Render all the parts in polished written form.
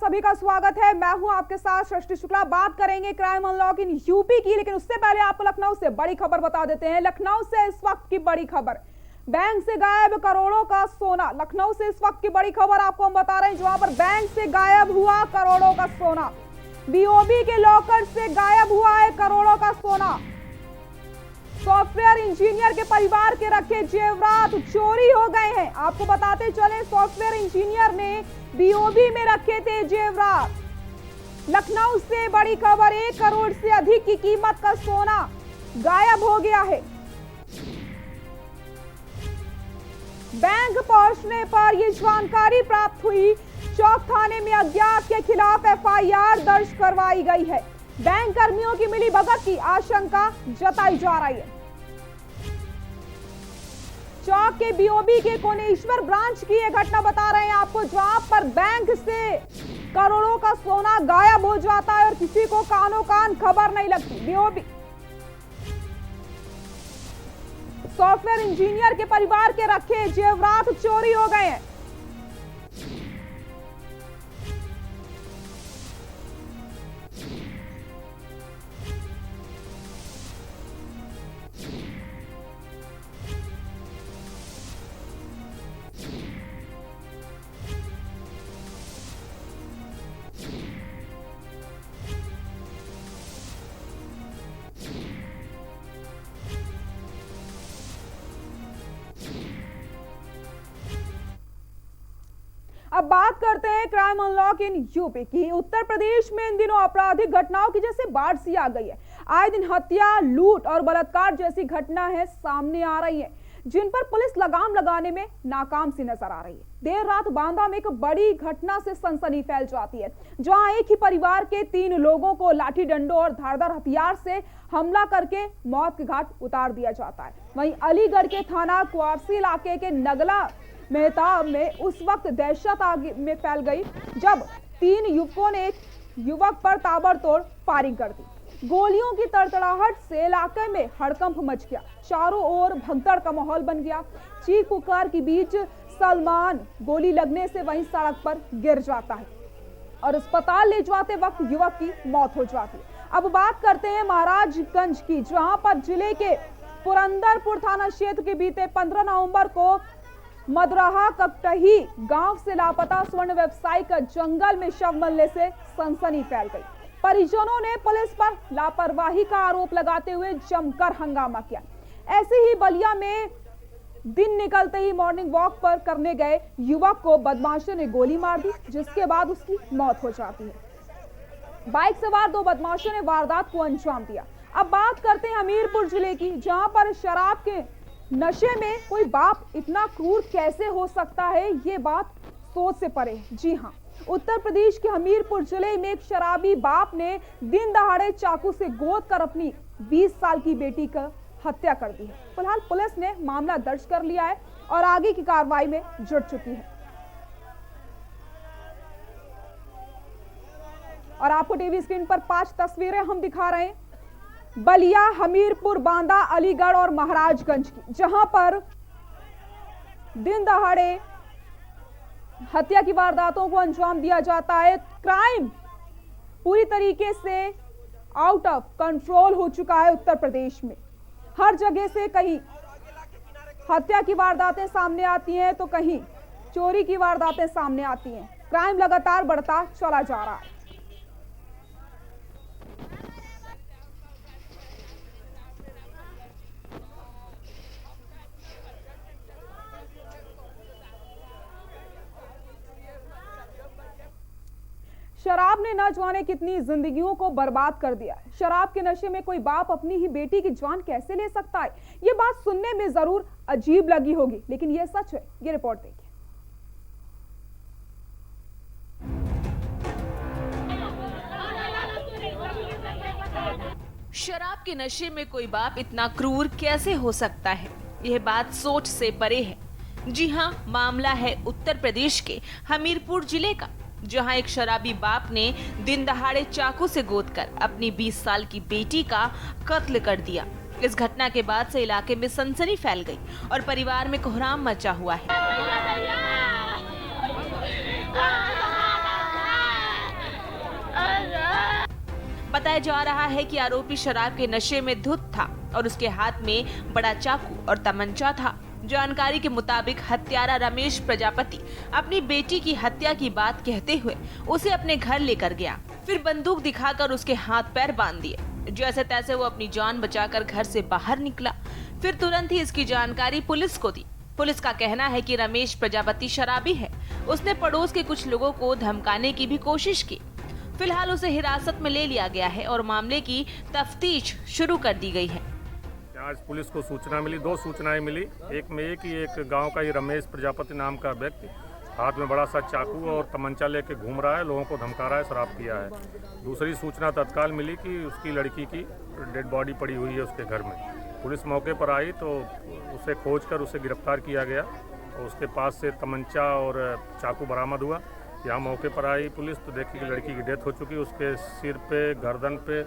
सभी का स्वागत है। मैं हूं आपके साथ सृष्टि शुक्ला। बात करेंगे क्राइम अनलॉक इन यूपी की, लेकिन उससे पहले आपको लखनऊ से बड़ी खबर बता देते हैं। लखनऊ से इस वक्त की बड़ी खबर, बैंक से गायब करोड़ों का सोना। लखनऊ से इस वक्त की बड़ी खबर आपको हम बता रहे हैं, जहां पर बैंक से गायब हुआ करोड़ों का सोना। बीओबी के लॉकर से गायब हुआ है करोड़ों का सोना। सॉफ्टवेयर इंजीनियर के परिवार के रखे जेवरात चोरी हो गए हैं। आपको बताते चले, सॉफ्टवेयर इंजीनियर ने बीओबी में रखे थे जेवरात। लखनऊ से बड़ी खबर, 1 करोड़ से अधिक की कीमत का सोना गायब हो गया है। बैंक पहुंचने पर यह जानकारी प्राप्त हुई। चौक थाने में अज्ञात के खिलाफ एफआईआर दर्ज करवाई गई है। बैंक कर्मियों की मिलीभगत की आशंका जताई जा रही है। चौक के बीओबी के कोनेश्वर ब्रांच की यह घटना बता रहे हैं आपको, जहां पर बैंक से करोड़ों का सोना गायब हो जाता है और किसी को कानो कान खबर नहीं लगती। बीओबी सॉफ्टवेयर इंजीनियर के परिवार के रखे जेवरात चोरी हो गए हैं। अब बात करते हैं क्राइम अनलॉक इन यूपी की। उत्तर प्रदेश में इन दिनों आपराधिक घटनाओं की जैसे बाढ़ सी आ गई है। आए दिन हत्या, लूट और बलात्कार जैसी घटना है सामने आ रही है, जिन पर पुलिस लगाम लगाने में नाकाम सी नजर आ रही है। देर रात बांदा में एक बड़ी घटना से सनसनी फैल जाती है, जहां एक ही परिवार के 3 लोगों को लाठी डंडों और धारदार हथियार से हमला करके मौत के घाट उतार दिया जाता है। वहीं अलीगढ़ के थाना कुआरसी इलाके के नगला मेहताब में उस वक्त दहशत आगे में फैल गई, जब 3 युवकों ने एक युवक पर ताबड़तोड़ फायरिंग कर दी। गोलियों की तड़तड़ाहट से इलाके में हड़कंप मच गया। चारों ओर भगदड़ का माहौल बन गया। चीख पुकार के बीच सलमान गोली लगने से वहीं सड़क पर गिर जाता है और अस्पताल ले जाते वक्त युवक की मौत हो जाती है। अब बात करते हैं महाराजगंज की, जहां पर जिले के पुरंदरपुर थाना क्षेत्र के बीते 15 नवंबर को मदरहा कपटही गांव से लापता स्वर्ण व्यवसायी का जंगल में शव मिलने से सनसनी फैल गई। परिजनों ने पुलिस पर लापरवाही का आरोप लगाते हुए जमकर हंगामा किया। ऐसे ही बलिया में दिन निकलते ही मॉर्निंग वॉक पर करने गए युवक को बदमाशों ने गोली मार दी, जिसके बाद उसकी मौत हो जाती है। बाइक सवार 2 बदमाशों ने वारदात को अंजाम दिया। अब बात करते हैं हमीरपुर जिले की, जहां पर शराब के नशे में कोई बाप इतना क्रूर कैसे हो सकता है, ये बात सोच से परे है। जी हाँ, उत्तर प्रदेश के हमीरपुर जिले में एक शराबी बाप ने दिन दहाड़े चाकू से गोद कर अपनी 20 साल की बेटी का हत्या कर दी है। फिलहाल पुलिस ने मामला दर्ज कर लिया है और आगे की कार्रवाई में जुट चुकी है। और आपको टीवी स्क्रीन पर 5 तस्वीरें हम दिखा रहे हैं, बलिया, हमीरपुर, बांदा, अलीगढ़ और महाराजगंज की, जहां पर दिन दहाड़े हत्या की वारदातों को अंजाम दिया जाता है। क्राइम पूरी तरीके से आउट ऑफ कंट्रोल हो चुका है उत्तर प्रदेश में। हर जगह से कहीं हत्या की वारदातें सामने आती हैं तो कहीं चोरी की वारदातें सामने आती हैं। क्राइम लगातार बढ़ता चला जा रहा है। शराब ने न जाने कितनी जिंदगियों को बर्बाद कर दिया है। शराब के नशे में कोई बाप अपनी ही बेटी की जान कैसे ले सकता है? ये बात सुनने में जरूर अजीब लगी होगी, लेकिन ये सच है। ये रिपोर्ट देखिए। शराब के नशे में कोई बाप इतना क्रूर कैसे हो सकता है? यह बात सोच से परे है। जी हाँ, मामला है उत्तर प्रदेश के हमीरपुर जिले का, जहां एक शराबी बाप ने दिन दहाड़े चाकू से गोदकर अपनी 20 साल की बेटी का कत्ल कर दिया। इस घटना के बाद से इलाके में सनसनी फैल गई और परिवार में कोहराम मचा हुआ है। बताया जा रहा है कि आरोपी शराब के नशे में धुत था और उसके हाथ में बड़ा चाकू और तमंचा था। जानकारी के मुताबिक हत्यारा रमेश प्रजापति अपनी बेटी की हत्या की बात कहते हुए उसे अपने घर लेकर गया, फिर बंदूक दिखाकर उसके हाथ पैर बांध दिए। जैसे तैसे वो अपनी जान बचाकर घर से बाहर निकला, फिर तुरंत ही इसकी जानकारी पुलिस को दी। पुलिस का कहना है कि रमेश प्रजापति शराबी है। उसने पड़ोस के कुछ लोगों को धमकाने की भी कोशिश की। फिलहाल उसे हिरासत में ले लिया गया है और मामले की तफ्तीश शुरू कर दी गई है। आज पुलिस को सूचना मिली, दो सूचनाएं मिली। एक में ये कि एक गांव का ही रमेश प्रजापति नाम का व्यक्ति हाथ में बड़ा सा चाकू और तमंचा लेके घूम रहा है, लोगों को धमका रहा है, शराब पिया है। दूसरी सूचना तत्काल मिली कि उसकी लड़की की डेड बॉडी पड़ी हुई है उसके घर में। पुलिस मौके पर आई तो उसे खोजकर उसे गिरफ्तार किया गया और उसके पास से तमंचा और चाकू बरामद हुआ। यहाँ मौके पर आई पुलिस तो देखी कि लड़की की डेथ हो चुकी है। उसके सिर पे, गर्दन पे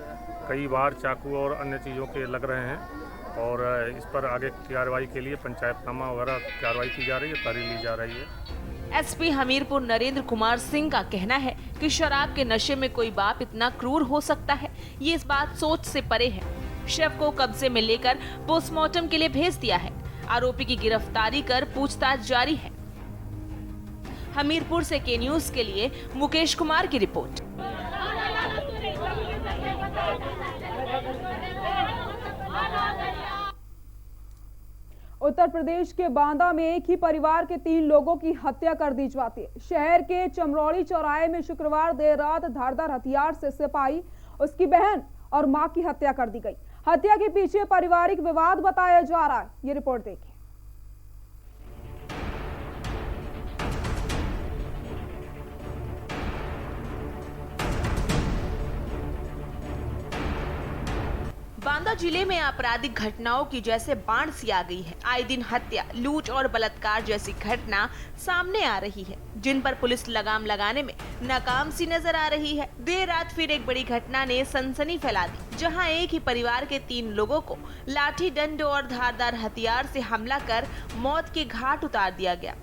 कई बार चाकू और अन्य चीज़ों के लग रहे हैं और इस पर आगे कार्रवाई के लिए पंचायतनामा वगैरह कार्रवाई की जा रही है, तारीख ली जा रही है। एसपी हमीरपुर नरेंद्र कुमार सिंह का कहना है कि शराब के नशे में कोई बाप इतना क्रूर हो सकता है, ये इस बात सोच से परे है। शव को कब्जे में लेकर पोस्टमार्टम के लिए भेज दिया है। आरोपी की गिरफ्तारी कर पूछताछ जारी है। हमीरपुर से के न्यूज के लिए मुकेश कुमार की रिपोर्ट। उत्तर प्रदेश के बांदा में एक ही परिवार के 3 लोगों की हत्या कर दी जाती है। शहर के चमरौड़ी चौराहे में शुक्रवार देर रात धारदार हथियार से सिपाही, उसकी बहन और मां की हत्या कर दी गई। हत्या के पीछे पारिवारिक विवाद बताया जा रहा है। ये रिपोर्ट देखिए। बांदा जिले में आपराधिक घटनाओं की जैसे बाढ़ सी आ गई है। आए दिन हत्या, लूट और बलात्कार जैसी घटना सामने आ रही है, जिन पर पुलिस लगाम लगाने में नाकाम सी नजर आ रही है। देर रात फिर एक बड़ी घटना ने सनसनी फैला दी, जहां एक ही परिवार के 3 लोगों को लाठी डंड और धारदार हथियार से हमला कर मौत के घाट उतार दिया गया।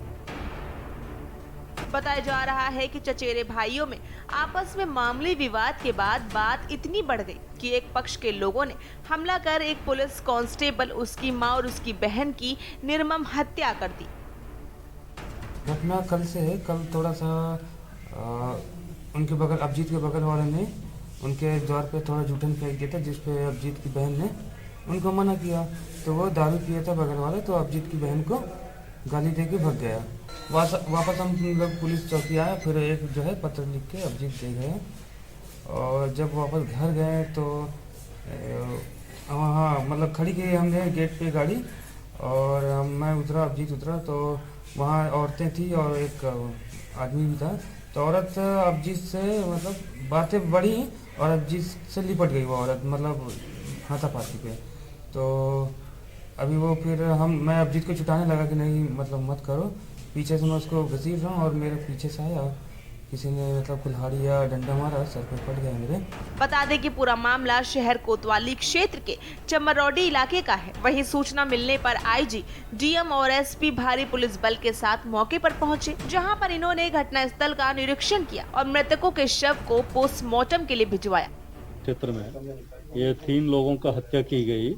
बताया जा रहा है कि चचेरे भाइयों में आपस में मामूली विवाद के बाद बात इतनी बढ़ गई कि एक पक्ष के लोगों ने हमला कर एक पुलिस कांस्टेबल, उसकी मां और उसकी बहन की निर्मम हत्या कर दी। घटना कल से है। कल थोड़ा सा उनके बगल, अभिजीत के बगल वाले ने उनके द्वार पे थोड़ा जूठन फेंक दिया था, जिसपे अभिजीत की बहन ने उनको मना किया। तो वो दारू पिया था बगल वाले, तो अभिजीत की बहन को गाली दे के भग गया। वापस हम लोग पुलिस चौकी आए, फिर एक जो है पत्र लिख के अभिजीत दे गए। और जब वापस घर गए तो वहाँ मतलब खड़ी की हमने गेट पे गाड़ी, और मैं उतरा, अभिजीत उतरा, तो वहाँ औरतें थी और एक आदमी भी था। तो औरत अभिजीत से मतलब बातें बढ़ी और अभिजीत से लिपट गई वो औरत, मतलब हाथापाती पे। तो अभी वो फिर मैं अभिजीत को छुटाने लगा कि नहीं मतलब मत करो। पीछे से मैं उसको घसीट रहा हूँ और मेरे पीछे से आया, किसी ने मतलब कुल्हाड़ी या डंडा मारा, सर पे पड़ गया मेरे। बता दें कि पूरा मामला शहर कोतवाली क्षेत्र के चमरौडी इलाके का है। वहीं सूचना मिलने पर आईजी, डीएम और एसपी भारी पुलिस बल के साथ मौके पर पहुंचे, जहां पर इन्होंने घटनास्थल का निरीक्षण किया और मृतकों के शव को पोस्टमार्टम के लिए भिजवाया। क्षेत्र में ये 3 लोगों का हत्या की गई।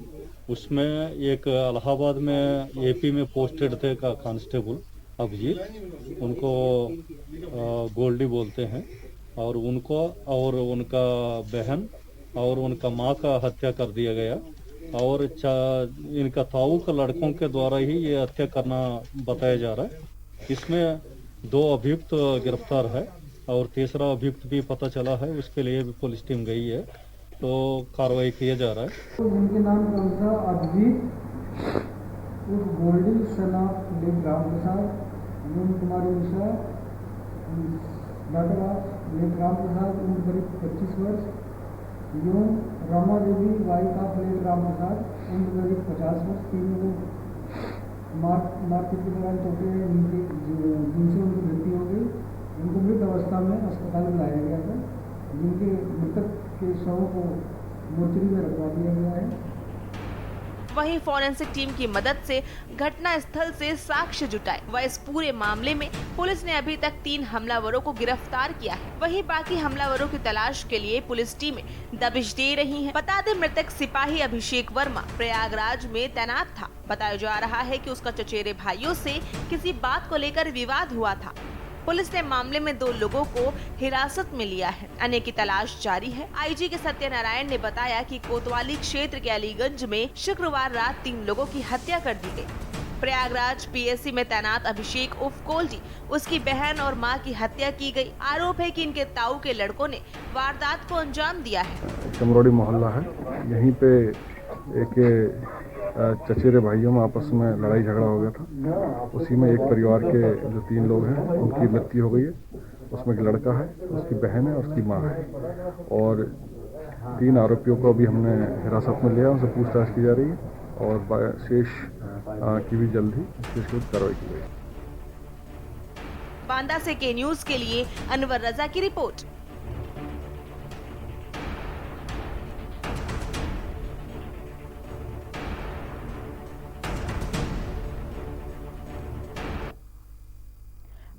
उसमें एक इलाहाबाद में एपी में पोस्टेड थे का कांस्टेबल अभिजीत, उनको गोल्डी बोलते हैं, और उनको और उनका बहन और उनका माँ का हत्या कर दिया गया। और इनका ताऊ का लड़कों के द्वारा ही ये हत्या करना बताया जा रहा है। इसमें 2 अभियुक्त गिरफ्तार है और तीसरा अभियुक्त भी पता चला है, उसके लिए भी पुलिस टीम गई है, तो कार्रवाई किया जा रहा है। उनके नाम कौन था? अभिजीत उर्फ गोल्डी, सनाफ लेक राम प्रसाद, यून कुमारी उषा, डॉक्टर लेक राम प्रसाद, उम्र करीब 25 वर्ष, यून Rama Devi, wife of lake Ram Prasad, उम्र करीब 50 वर्ष। 3 लोग मारपीट के दौरान चोटें जिनसे उनकी मृत्यु हो गई। उनको मृत अवस्था में अस्पताल में लाया गया था, जिनके मृतक के शवों को मोर्चरी में रखवा दिया गया है। वहीं फॉरेंसिक टीम की मदद से घटना स्थल से साक्ष्य जुटाए। वह इस पूरे मामले में पुलिस ने अभी तक 3 हमलावरों को गिरफ्तार किया है। वहीं बाकी हमलावरों की तलाश के लिए पुलिस टीमें दबिश दे रही हैं। बता दें, मृतक सिपाही अभिषेक वर्मा प्रयागराज में तैनात था। बताया जा रहा है कि उसका चचेरे भाइयों से किसी बात को लेकर विवाद हुआ था। पुलिस ने मामले में 2 लोगों को हिरासत में लिया है। अन्य की तलाश जारी है। आईजी के सत्यनारायण ने बताया कि कोतवाली क्षेत्र के अलीगंज में शुक्रवार रात 3 लोगों की हत्या कर दी गई। प्रयागराज पीएससी में तैनात अभिषेक उर्फ कोलजी, उसकी बहन और मां की हत्या की गई। आरोप है कि इनके ताऊ के लड़कों ने वारदात को अंजाम दिया है। चमरोड़ी मोहल्ला है, यहीं पे एक चचेरे भाइयों में आपस में लड़ाई झगड़ा हो गया था। उसी में एक परिवार के जो 3 लोग हैं उनकी मृत्यु हो गई है। उसमें एक लड़का है, उसकी बहन है, उसकी माँ है और 3 आरोपियों को अभी हमने हिरासत में लिया, उनसे पूछताछ की जा रही है और शेष की भी जल्द ही शेष कार्रवाई की जाएगी। बांदा से के न्यूज के लिए अनवर रजा की रिपोर्ट।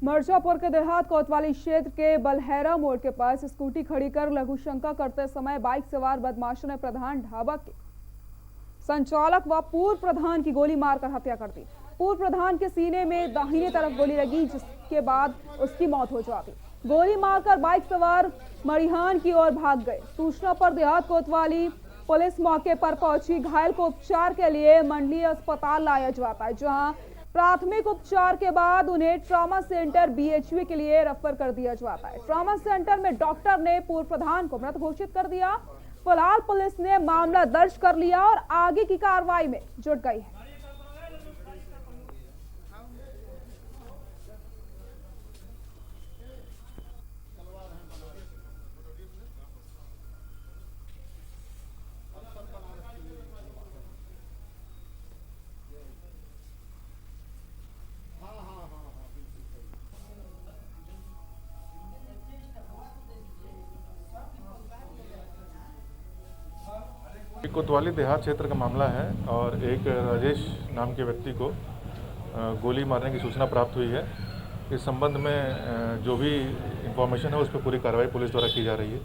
मिर्जापुर के देहात कोतवाली क्षेत्र के बलहेरा मोड़ के पास स्कूटी खड़ी कर लघुशंका करते समय बाइक सवार बदमाशों ने प्रधान ढाबा के संचालक व पूर्व प्रधान की गोली मारकर हत्या कर दी। पूर्व प्रधान के सीने में दाहिने तरफ गोली लगी, जिसके बाद उसकी मौत हो जाती। गोली मारकर बाइक सवार मरिहान की ओर भाग गए। सूचना पर देहात कोतवाली पुलिस मौके पर पहुंची। घायल को उपचार के लिए मंडलीय अस्पताल लाया जाता है, जहां प्राथमिक उपचार के बाद उन्हें ट्रॉमा सेंटर बीएचयू के लिए रेफर कर दिया जाता है। ट्रॉमा सेंटर में डॉक्टर ने पूर्व प्रधान को मृत घोषित कर दिया। फिलहाल पुलिस ने मामला दर्ज कर लिया और आगे की कार्रवाई में जुट गई है। कोतवाली देहात क्षेत्र का मामला है और एक राजेश नाम के व्यक्ति को गोली मारने की सूचना प्राप्त हुई है। इस संबंध में जो भी इंफॉर्मेशन है उस पर पूरी कार्रवाई पुलिस द्वारा की जा रही है।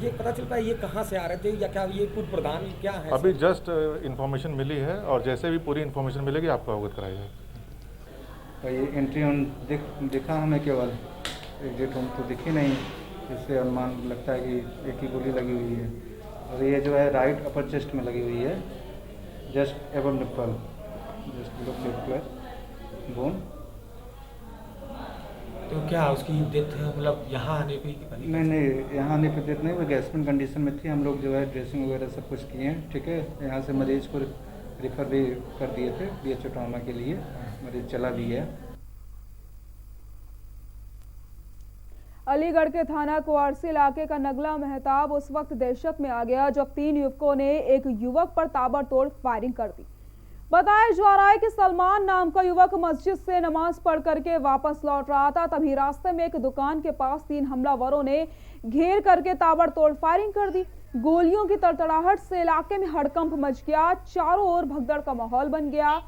ये पता चल पाया ये कहाँ से आ रहे थे या क्या ये पूर्व प्रधान क्या है? अभी जस्ट इंफॉर्मेशन मिली है और जैसे भी पूरी इंफॉर्मेशन मिलेगी आपको अवगत कराया जाएगा। ये एंट्री ऑन दिखा हमें, केवल एग्जिट होम तो दिखी नहीं, इससे अनुमान लगता है कि एक ही गोली लगी हुई है और ये जो है राइट अपर चेस्ट में लगी हुई है, just above nipple, just below पेट बोन। तो क्या उसकी डेथ मतलब यहाँ आने पे? नहीं, यहाँ आने पे डेथ नहीं, वो गैस्पिंग कंडीशन में थी। हम लोग जो है ड्रेसिंग वगैरह सब कुछ किए हैं, ठीक है। यहाँ से मरीज को रेफर भी कर दिए थे बीएचयू ट्रॉमा के लिए, मरीज चला भी है। अलीगढ़ के थाना कुआरसी इलाके का नगला महताब उस वक्त दहशत में आ गया जब 3 युवकों ने एक युवक पर ताबड़तोड़ फायरिंग कर दी। बताया जा रहा है कि सलमान नाम का युवक मस्जिद से नमाज पढ़ करके वापस लौट रहा था। तभी रास्ते में एक दुकान के पास 3 हमलावरों ने घेर करके ताबड़तोड़ फायरिंग कर दी। गोलियों की तड़तड़ाहट से इलाके में हड़कंप मच गया। चारों ओर भगदड़ का माहौल बन गया।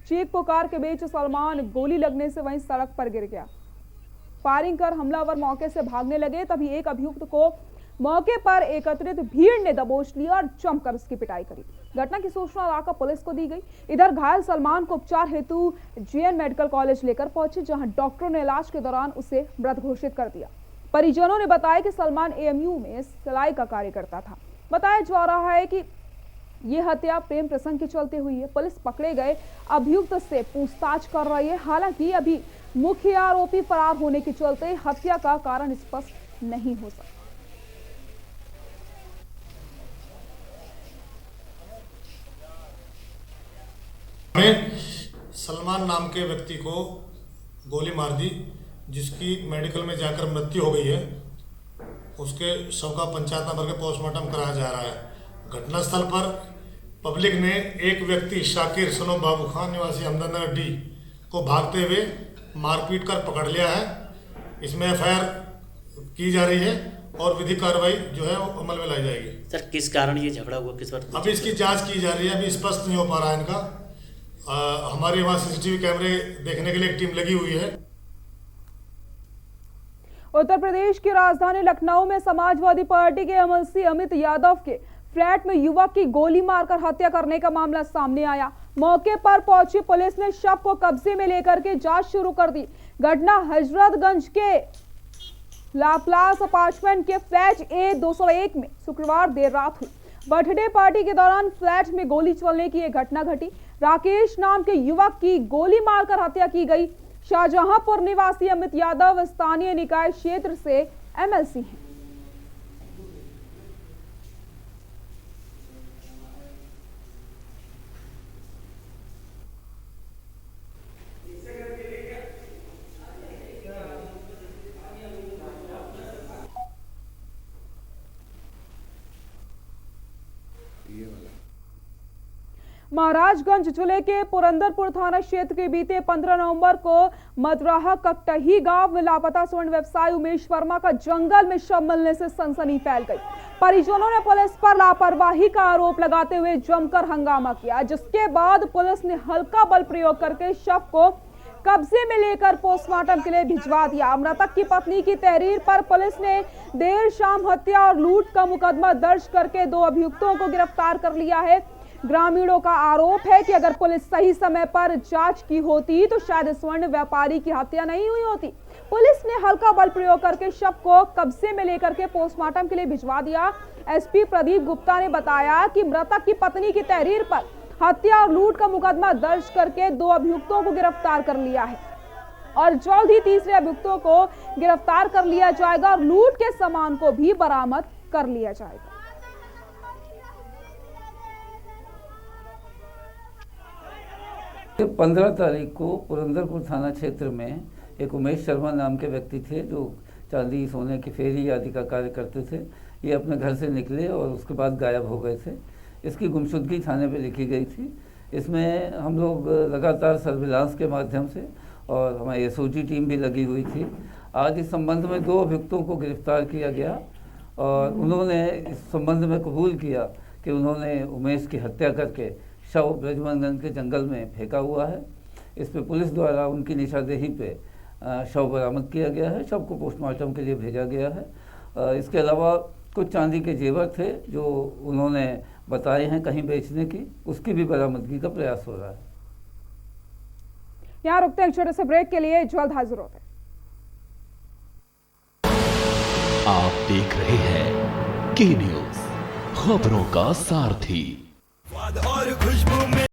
चीख पुकार के बीच सलमान गोली लगने से वहीं सड़क पर गिर गया। फायरिंग कर हमलावर मौके से भागने लगे। तभी एक अभियुक्त को मौके पर एकत्रित भीड़ ने दबोच लिया और जमकर उसकी पिटाई करी। घटना की सूचना इलाका पुलिस को दी गई। इधर घायल सलमान को उपचार हेतु जेएन मेडिकल कॉलेज लेकर पहुंचे, जहां डॉक्टरों ने इलाज के दौरान उसे मृत घोषित कर दिया। परिजनों ने बताया कि सलमान एएमयू में सिलाई का कार्य करता था। बताया जा रहा है कि ये हत्या प्रेम प्रसंग के चलते हुई है। पुलिस पकड़े गए अभियुक्त से पूछताछ कर रही है। हालांकि अभी मुख्य आरोपी फरार होने के चलते हत्या का कारण स्पष्ट नहीं हो सकता। सलमान नाम के व्यक्ति को गोली मार दी, जिसकी मेडिकल में जाकर मृत्यु हो गई है। उसके शव का पंचायत नंबर के पोस्टमार्टम कराया जा रहा है। घटनास्थल पर पब्लिक ने एक व्यक्ति शाकिर सनो बाबू खान निवासी हमदनगर डी को भागते हुए मारपीट कर पकड़ लिया है। इसमें एफआईआर की जा रही है और विधिक कार्रवाई जो है वो अमल में लाई जाएगी। सर किस कारण ये झगड़ा हुआ, किस बात? अभी इसकी जांच की जा रही है, अभी स्पष्ट नहीं हो पा रहा है इनका। हमारे वहाँ सीसीटीवी कैमरे देखने के लिए एक टीम लगी हुई है। उत्तर प्रदेश की राजधानी लखनऊ में समाजवादी पार्टी के एमएलसी अमित यादव के फ्लैट में युवक की गोली मारकर हत्या करने का मामला सामने आया। मौके पर पहुंची पुलिस ने शव को कब्जे में लेकर के जांच शुरू कर दी। घटना हजरतगंज के लाप्लास अपार्टमेंट के फ्लैट A201 में शुक्रवार देर रात हुई। बर्थडे पार्टी के दौरान फ्लैट में गोली चलने की एक घटना घटी। राकेश नाम के युवक की गोली मारकर हत्या की गई। शाहजहांपुर निवासी अमित यादव स्थानीय निकाय क्षेत्र से एमएलसी हैं। महाराजगंज जिले के पुरंदरपुर थाना क्षेत्र के बीते 15 नवंबर को मदराहा ककटही गांव में लापता स्वर्ण व्यवसायी उमेश वर्मा का जंगल में शव मिलने से सनसनी फैल गई। परिजनों ने पुलिस पर लापरवाही का आरोप लगाते हुए जमकर हंगामा किया, जिसके बाद पुलिस ने हल्का बल प्रयोग करके शव को कब्जे में लेकर पोस्टमार्टम के लिए भिजवा दिया। मृतक की पत्नी की तहरीर पर पुलिस ने देर शाम हत्या और लूट का मुकदमा दर्ज करके 2 अभियुक्तों को गिरफ्तार कर लिया है। ग्रामीणों का आरोप है कि अगर पुलिस सही समय पर जांच की होती तो शायद स्वर्ण व्यापारी की हत्या नहीं हुई होती। पुलिस ने हल्का बल प्रयोग करके शव को कब्जे में लेकर के पोस्टमार्टम के लिए भिजवा दिया। एसपी प्रदीप गुप्ता ने बताया कि मृतक की पत्नी की तहरीर पर हत्या और लूट का मुकदमा दर्ज करके 2 अभियुक्तों को गिरफ्तार कर लिया है और जल्द ही तीसरे अभियुक्तों को गिरफ्तार कर लिया जाएगा और लूट के सामान को भी बरामद कर लिया जाएगा। 15 तारीख को पुरंदरपुर थाना क्षेत्र में एक उमेश शर्मा नाम के व्यक्ति थे जो चांदी सोने की फेरी आदि का कार्य करते थे। ये अपने घर से निकले और उसके बाद गायब हो गए थे। इसकी गुमशुदगी थाने पे लिखी गई थी। इसमें हम लोग लगातार सर्विलांस के माध्यम से और हमारी एसओजी टीम भी लगी हुई थी। आज इस संबंध में 2 अभियुक्तों को गिरफ्तार किया गया और उन्होंने इस संबंध में कबूल किया कि उन्होंने उमेश की हत्या करके शव ब्रजमनगंज के जंगल में फेंका हुआ है। इस पे पुलिस द्वारा उनकी निशानदेही पे शव बरामद किया गया है। शव को पोस्टमार्टम के लिए भेजा गया है। इसके अलावा कुछ चांदी के जेवर थे जो उन्होंने बताए हैं कहीं बेचने की, उसकी भी बरामदगी का प्रयास हो रहा है। यहाँ रुकते हैं छोटे से ब्रेक के लिए, जल्द हाजिर होते हैं। आप देख रहे हैं के न्यूज़, खबरों का सारथी।